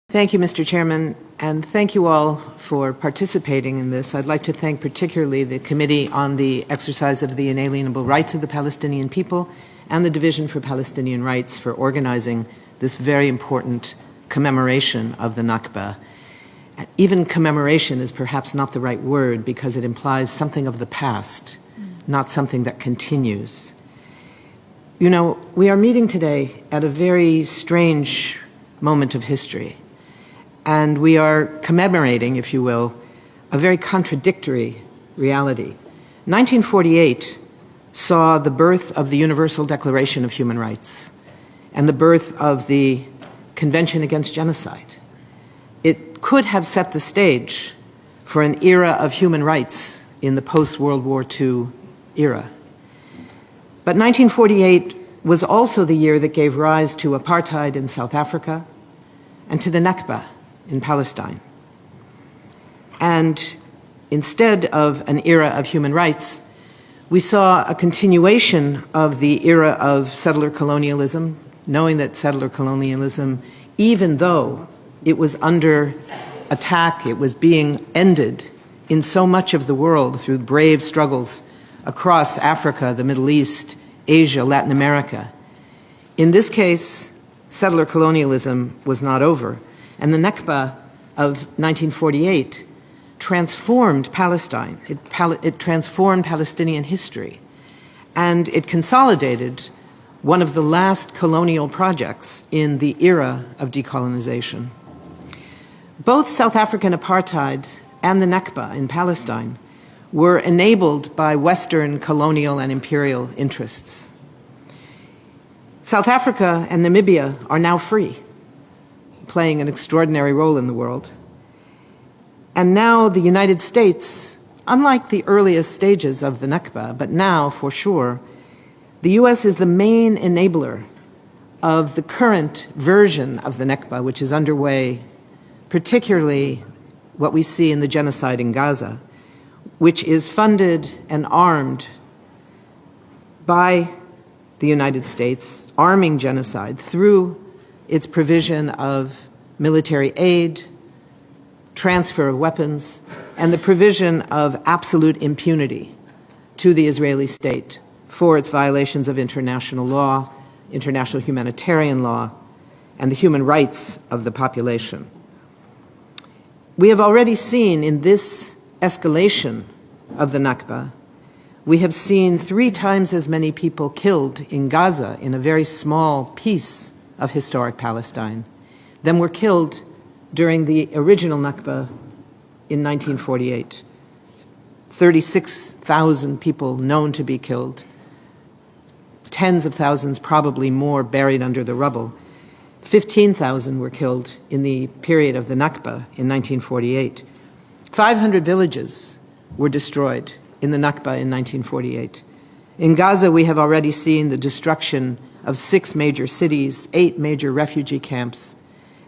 Thank you, Mr. Chairman, and thank you all for participating in this. I'd like to thank particularly the Committee on the Exercise of the Inalienable Rights of the Palestinian People and the Division for Palestinian Rights for organizing this very important commemoration of the Nakba. Even commemoration is perhaps not the right word because it implies something of the past, not something that continues. You know, we are meeting today at a very strange moment of history. And we are commemorating, if you will, a very contradictory reality. 1948 saw the birth of the Universal Declaration of Human Rights and the birth of the Convention Against Genocide. It could have set the stage for an era of human rights in the post-World War II era. But 1948 was also the year that gave rise to apartheid in South Africa and to the Nakba in Palestine. And instead of an era of human rights, we saw a continuation of the era of settler colonialism, knowing that settler colonialism, even though it was under attack, it was being ended in so much of the world through brave struggles across Africa, the Middle East, Asia, Latin America. In this case, settler colonialism was not over. And the Nakba of 1948 transformed Palestine. It transformed Palestinian history. And it consolidated one of the last colonial projects in the era of decolonization. Both South African apartheid and the Nakba in Palestine were enabled by Western colonial and imperial interests. South Africa and Namibia are now free, playing an extraordinary role in the world. And now the United States, unlike the earliest stages of the Nakba, but now for sure, the US is the main enabler of the current version of the Nakba, which is underway, particularly what we see in the genocide in Gaza, which is funded and armed by the United States, arming genocide through its provision of military aid, transfer of weapons, and the provision of absolute impunity to the Israeli state for its violations of international law, international humanitarian law, and the human rights of the population. We have already seen in this escalation of the Nakba, we have seen 3 times as many people killed in Gaza in a very small piece of historic Palestine than were killed during the original Nakba in 1948. 36,000 people known to be killed, tens of thousands, probably more, buried under the rubble. 15,000 were killed in the period of the Nakba in 1948. 500 villages were destroyed in the Nakba in 1948. In Gaza, we have already seen the destruction of 6 major cities, 8 major refugee camps,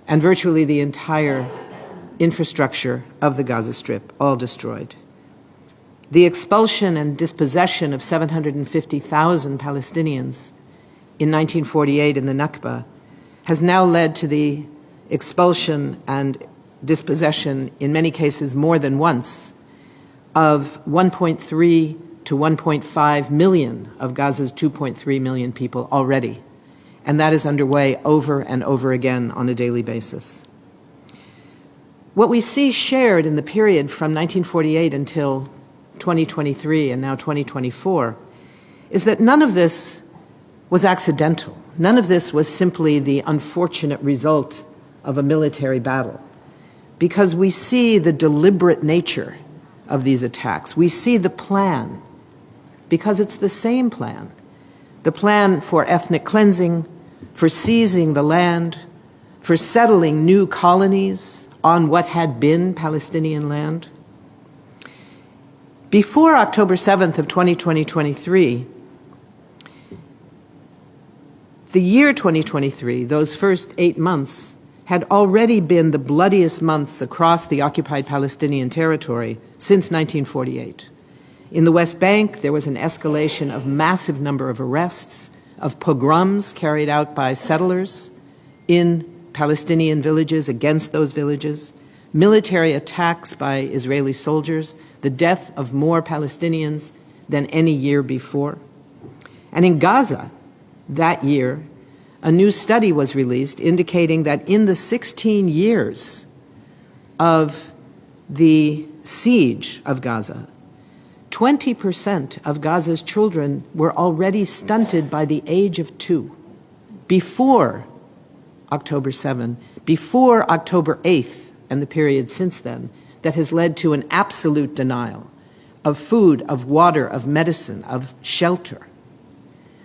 and virtually the entire infrastructure of the Gaza Strip, all destroyed. The expulsion and dispossession of 750,000 Palestinians in 1948 in the Nakba has now led to the expulsion and dispossession, in many cases more than once, of 1.3 to 1.5 million of Gaza's 2.3 million people already. And that is underway over and over again on a daily basis. What we see shared in the period from 1948 until 2023 and now 2024 is that none of this was accidental. None of this was simply the unfortunate result of a military battle. Because we see the deliberate nature of these attacks. We see the plan, because it's the same plan. The plan for ethnic cleansing, for seizing the land, for settling new colonies on what had been Palestinian land. Before October 7th of 2023, the year 2023, those first 8 months, had already been the bloodiest months across the occupied Palestinian territory since 1948. In the West Bank, there was an escalation of massive number of arrests, of pogroms carried out by settlers in Palestinian villages against those villages, military attacks by Israeli soldiers, the death of more Palestinians than any year before. And in Gaza, that year, a new study was released indicating that in the 16 years of the siege of Gaza, 20% of Gaza's children were already stunted by the age of 2 before October 7, before October 8th, and the period since then, that has led to an absolute denial of food, of water, of medicine, of shelter.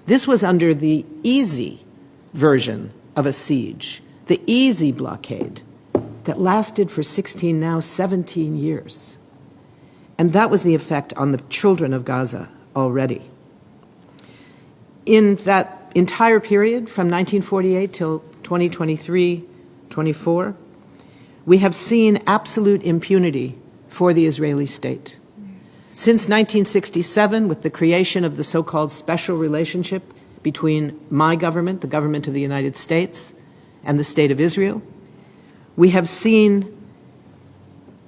This was under the easy version of a siege, the easy blockade that lasted for 16, now 17 years. And that was the effect on the children of Gaza already. In that entire period, from 1948 till 2023-24, we have seen absolute impunity for the Israeli state. Since 1967, with the creation of the so-called special relationship between my government, the government of the United States, and the State of Israel, we have seen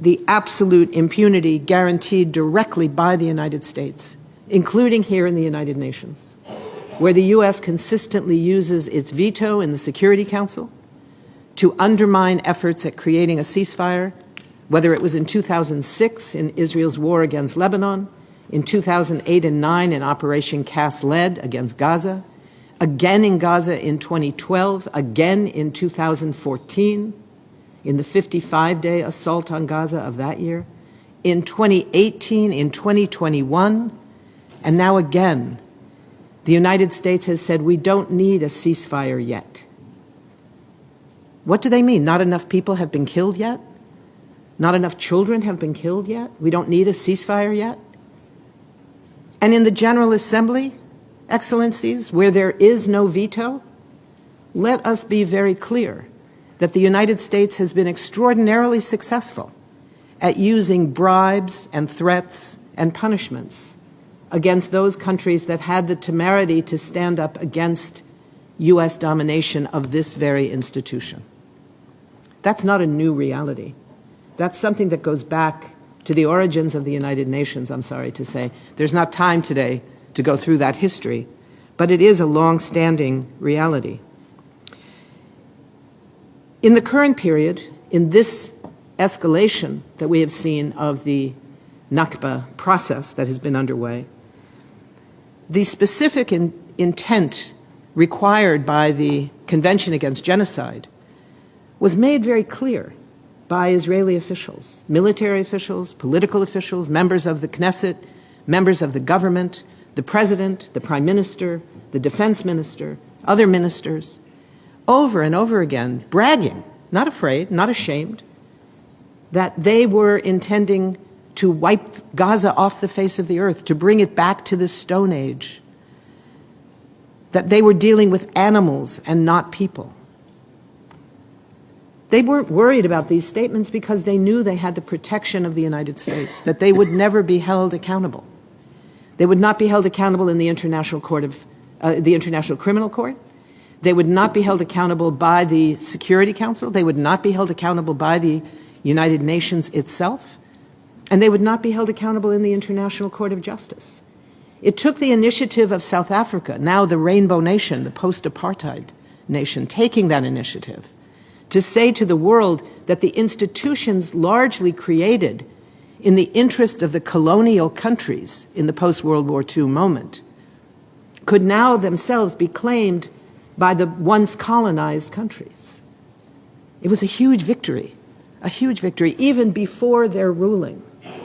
the absolute impunity guaranteed directly by the United States, including here in the United Nations, where the U.S. consistently uses its veto in the Security Council to undermine efforts at creating a ceasefire, whether it was in 2006 in Israel's war against Lebanon, in 2008 and 9 in Operation Cast Lead against Gaza, again in Gaza in 2012, again in 2014, in the 55-day assault on Gaza of that year, in 2018, in 2021, and now again, the United States has said we don't need a ceasefire yet. What do they mean? Not enough people have been killed yet? Not enough children have been killed yet? We don't need a ceasefire yet? And in the General Assembly, Excellencies, where there is no veto, let us be very clear that the United States has been extraordinarily successful at using bribes and threats and punishments against those countries that had the temerity to stand up against U.S. domination of this very institution. That's not a new reality. That's something that goes back to the origins of the United Nations, I'm sorry to say. There's not time today to go through that history, but it is a long-standing reality. In the current period, in this escalation that we have seen of the Nakba process that has been underway, the specific intent required by the Convention Against Genocide was made very clear by Israeli officials, military officials, political officials, members of the Knesset, members of the government, the president, the prime minister, the defense minister, other ministers, over and over again, bragging, not afraid, not ashamed, that they were intending to wipe Gaza off the face of the earth, to bring it back to the Stone Age, that they were dealing with animals and not people. They weren't worried about these statements because they knew they had the protection of the United States, that they would never be held accountable. They would not be held accountable in the International Criminal Court. They would not be held accountable by the Security Council. They would not be held accountable by the United Nations itself. And they would not be held accountable in the International Court of Justice. It took the initiative of South Africa, now the Rainbow Nation, the post-apartheid nation, taking that initiative to say to the world that the institutions largely created in the interest of the colonial countries in the post-World War II moment could now themselves be claimed by the once colonized countries. It was a huge victory, even before their ruling,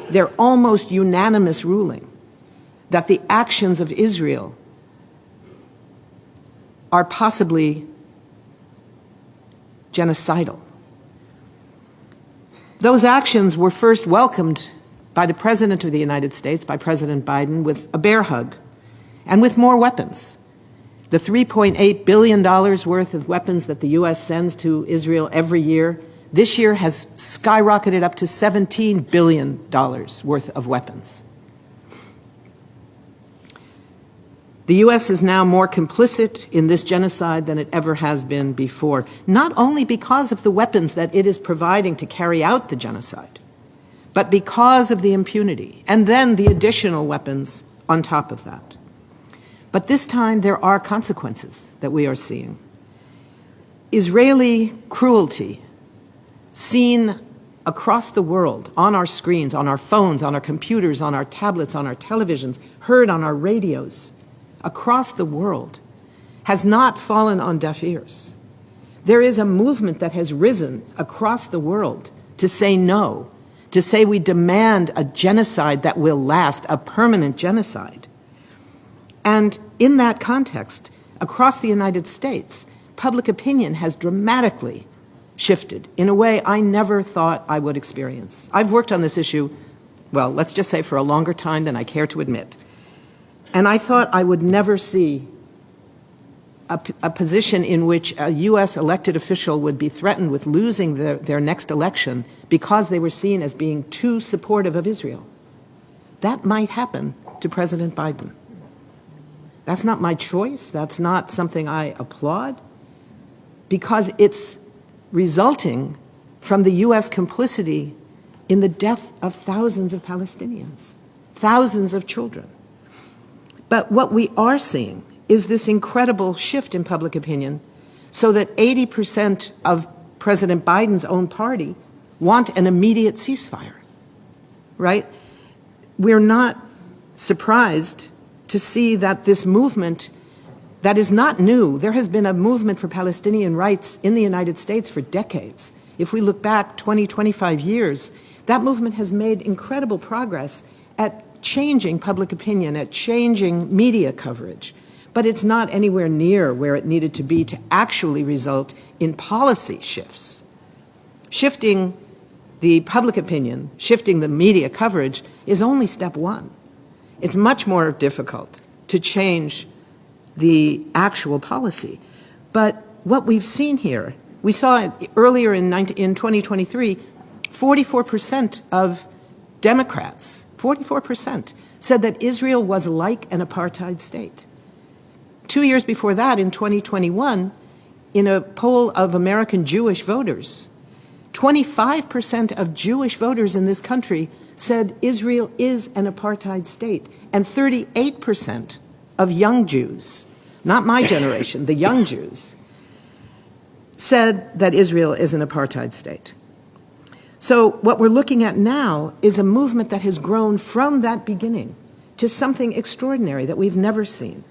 their almost unanimous ruling, that the actions of Israel are possibly genocidal. Those actions were first welcomed by the President of the United States, by President Biden, with a bear hug and with more weapons. The $3.8 billion worth of weapons that the U.S. sends to Israel every year, this year has skyrocketed up to $17 billion worth of weapons. The U.S. is now more complicit in this genocide than it ever has been before, not only because of the weapons that it is providing to carry out the genocide, but because of the impunity, and then the additional weapons on top of that. But this time there are consequences that we are seeing. Israeli cruelty seen across the world, on our screens, on our phones, on our computers, on our tablets, on our televisions, heard on our radios, across the world, has not fallen on deaf ears. There is a movement that has risen across the world to say no, to say we demand a genocide that will last, a permanent genocide. And in that context, across the United States, public opinion has dramatically shifted in a way I never thought I would experience. I've worked on this issue, well, let's just say for a longer time than I care to admit. And I thought I would never see a position in which a U.S. elected official would be threatened with losing their next election because they were seen as being too supportive of Israel. That might happen to President Biden. That's not my choice. That's not something I applaud, because it's resulting from the U.S. complicity in the death of thousands of Palestinians, thousands of children. But what we are seeing is this incredible shift in public opinion, so that 80% of President Biden's own party want an immediate ceasefire, right? We're not surprised to see that this movement that is not new. There has been a movement for Palestinian rights in the United States for decades. If we look back 20, 25 years, that movement has made incredible progress at changing public opinion, at changing media coverage. But it's not anywhere near where it needed to be to actually result in policy shifts. Shifting the public opinion, shifting the media coverage is only step one. It's much more difficult to change the actual policy. But what we've seen here, we saw it earlier in 2023, 44% of Democrats, 44%, said that Israel was like an apartheid state. 2 years before that, in 2021, in a poll of American Jewish voters, 25% of Jewish voters in this country said Israel is an apartheid state, and 38% of young Jews, not my generation, the young Jews, said that Israel is an apartheid state. So what we're looking at now is a movement that has grown from that beginning to something extraordinary that we've never seen,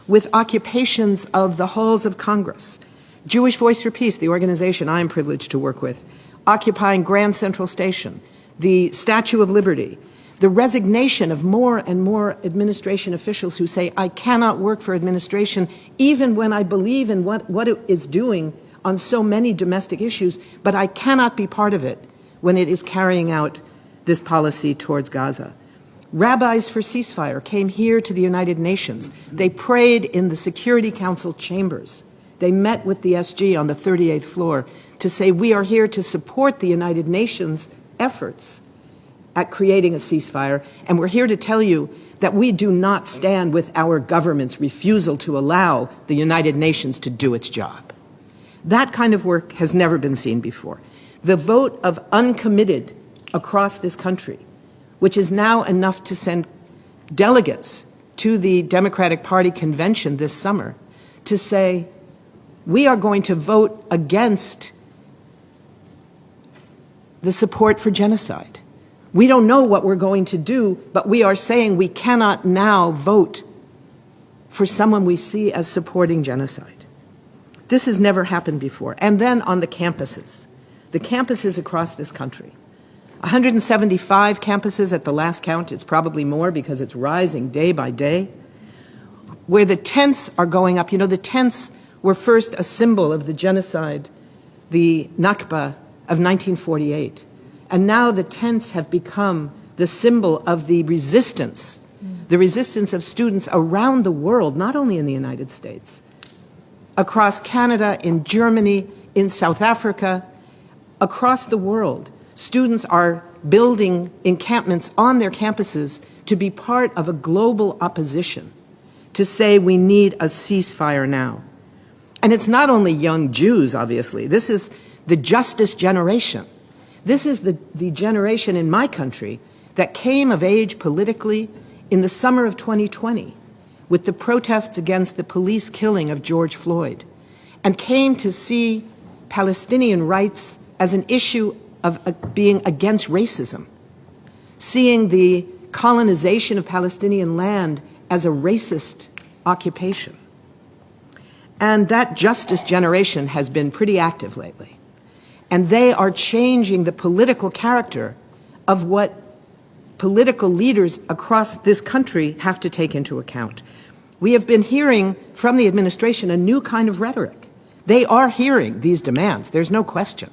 with occupations of the halls of Congress, Jewish Voice for Peace, the organization I am privileged to work with, occupying Grand Central Station, the Statue of Liberty, the resignation of more and more administration officials who say, I cannot work for administration even when I believe in what it is doing on so many domestic issues, but I cannot be part of it when it is carrying out this policy towards Gaza. Rabbis for ceasefire came here to the United Nations. They prayed in the Security Council chambers. They met with the SG on the 38th floor to say, we are here to support the United Nations efforts at creating a ceasefire, and we're here to tell you that we do not stand with our government's refusal to allow the United Nations to do its job. That kind of work has never been seen before. The vote of uncommitted across this country, which is now enough to send delegates to the Democratic Party convention this summer to say, we are going to vote against the support for genocide. We don't know what we're going to do, but we are saying we cannot now vote for someone we see as supporting genocide. This has never happened before. And then on the campuses across this country, 175 campuses at the last count, it's probably more because it's rising day by day, where the tents are going up. You know, the tents were first a symbol of the genocide, the Nakba of 1948. And now the tents have become the symbol of the resistance of students around the world, not only in the United States, across Canada, in Germany, in South Africa, across the world. Students are building encampments on their campuses to be part of a global opposition to say we need a ceasefire now. And it's not only young Jews, obviously. This is the justice generation. This is the generation in my country that came of age politically in the summer of 2020 with the protests against the police killing of George Floyd, and came to see Palestinian rights as an issue of being against racism, seeing the colonization of Palestinian land as a racist occupation. And that justice generation has been pretty active lately. And they are changing the political character of what political leaders across this country have to take into account. We have been hearing from the administration a new kind of rhetoric. They are hearing these demands. There's no question.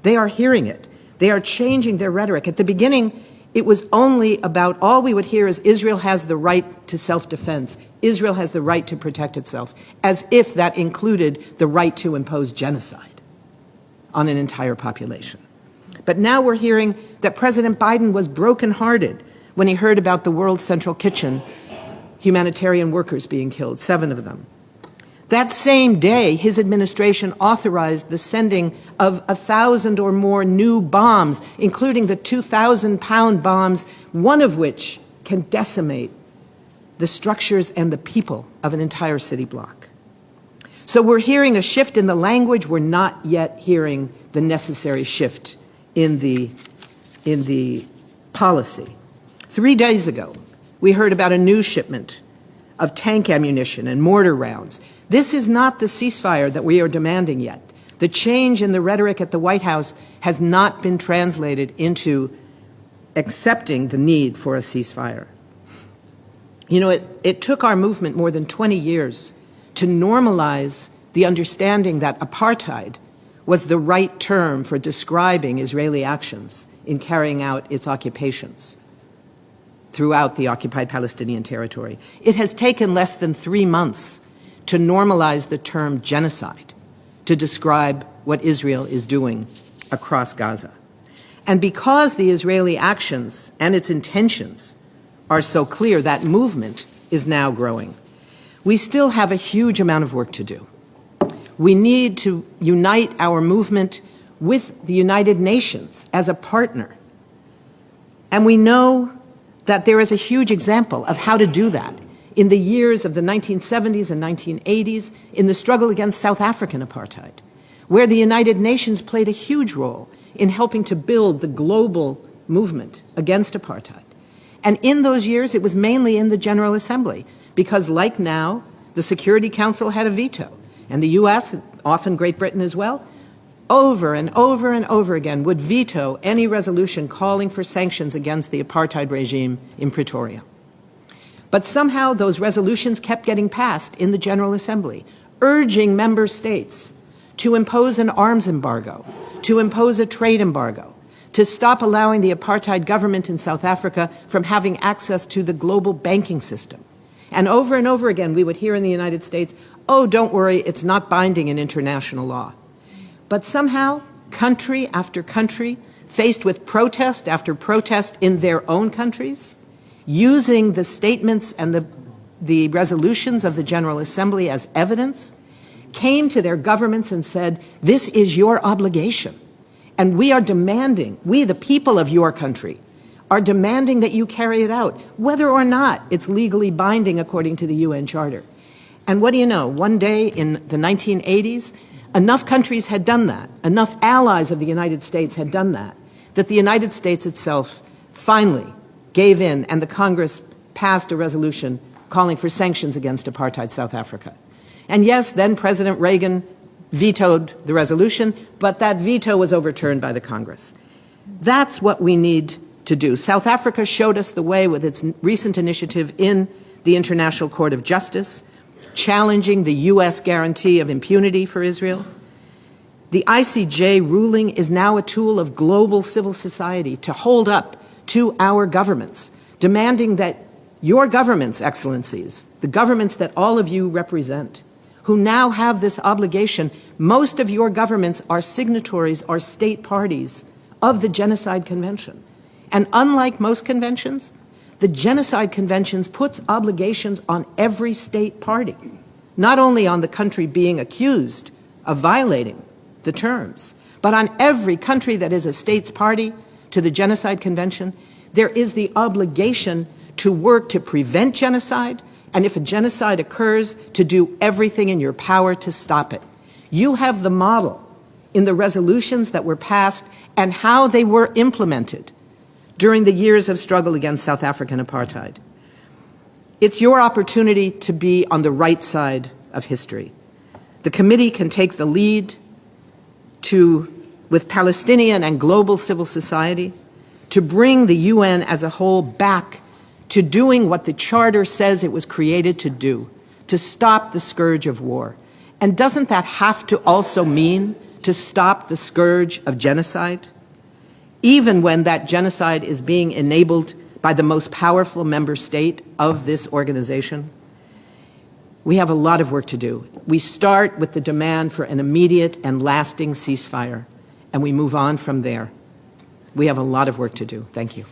They are hearing it. They are changing their rhetoric. At the beginning, it was only about, all we would hear is Israel has the right to self-defense. Israel has the right to protect itself, as if that included the right to impose genocide on an entire population. But now we're hearing that President Biden was brokenhearted when he heard about the World Central Kitchen humanitarian workers being killed, 7 of them. That same day, his administration authorized the sending of 1,000 or more new bombs, including the 2,000-pound bombs, one of which can decimate the structures and the people of an entire city block. So we're hearing a shift in the language. We're not yet hearing the necessary shift in the policy. 3 days ago, we heard about a new shipment of tank ammunition and mortar rounds. This is not the ceasefire that we are demanding yet. The change in the rhetoric at the White House has not been translated into accepting the need for a ceasefire. You know, it took our movement more than 20 years to normalize the understanding that apartheid was the right term for describing Israeli actions in carrying out its occupations throughout the occupied Palestinian territory. It has taken less than 3 months to normalize the term genocide to describe what Israel is doing across Gaza. And because the Israeli actions and its intentions are so clear, that movement is now growing. We still have a huge amount of work to do. We need to unite our movement with the United Nations as a partner. And we know that there is a huge example of how to do that in the years of the 1970s and 1980s in the struggle against South African apartheid, where the United Nations played a huge role in helping to build the global movement against apartheid. And in those years, it was mainly in the General Assembly, because like now, the Security Council had a veto, and the US, often Great Britain as well, over and over and over again would veto any resolution calling for sanctions against the apartheid regime in Pretoria. But somehow those resolutions kept getting passed in the General Assembly, urging member states to impose an arms embargo, to impose a trade embargo, to stop allowing the apartheid government in South Africa from having access to the global banking system. And over again, we would hear in the United States, oh, don't worry, it's not binding in international law. But somehow, country after country, faced with protest after protest in their own countries, using the statements and the resolutions of the General Assembly as evidence, came to their governments and said, this is your obligation. And we are demanding, we the people of your country, are demanding that you carry it out, whether or not it's legally binding according to the UN Charter. And what do you know? One day in the 1980s, enough countries had done that, enough allies of the United States had done that the United States itself finally gave in, and the Congress passed a resolution calling for sanctions against apartheid South Africa. And yes, then President Reagan vetoed the resolution, but that veto was overturned by the Congress. That's what we need to do. South Africa showed us the way with its recent initiative in the International Court of Justice, challenging the U.S. guarantee of impunity for Israel. The ICJ ruling is now a tool of global civil society to hold up to our governments, demanding that your governments, excellencies, the governments that all of you represent, who now have this obligation, most of your governments are signatories, are state parties of the Genocide Convention. And unlike most conventions, The Genocide Convention puts obligations on every state party, not only on the country being accused of violating the terms, but on every country that is a state's party to the Genocide Convention. There is the obligation to work to prevent genocide, and if a genocide occurs, to do everything in your power to stop it. You have the model in the resolutions that were passed and how they were implemented during the years of struggle against South African apartheid. It's your opportunity to be on the right side of history. The committee can take the lead with Palestinian and global civil society, to bring the UN as a whole back to doing what the Charter says it was created to do, to stop the scourge of war. And doesn't that have to also mean to stop the scourge of genocide? Even when that genocide is being enabled by the most powerful member state of this organization? We have a lot of work to do. We start with the demand for an immediate and lasting ceasefire, and we move on from there. We have a lot of work to do. Thank you.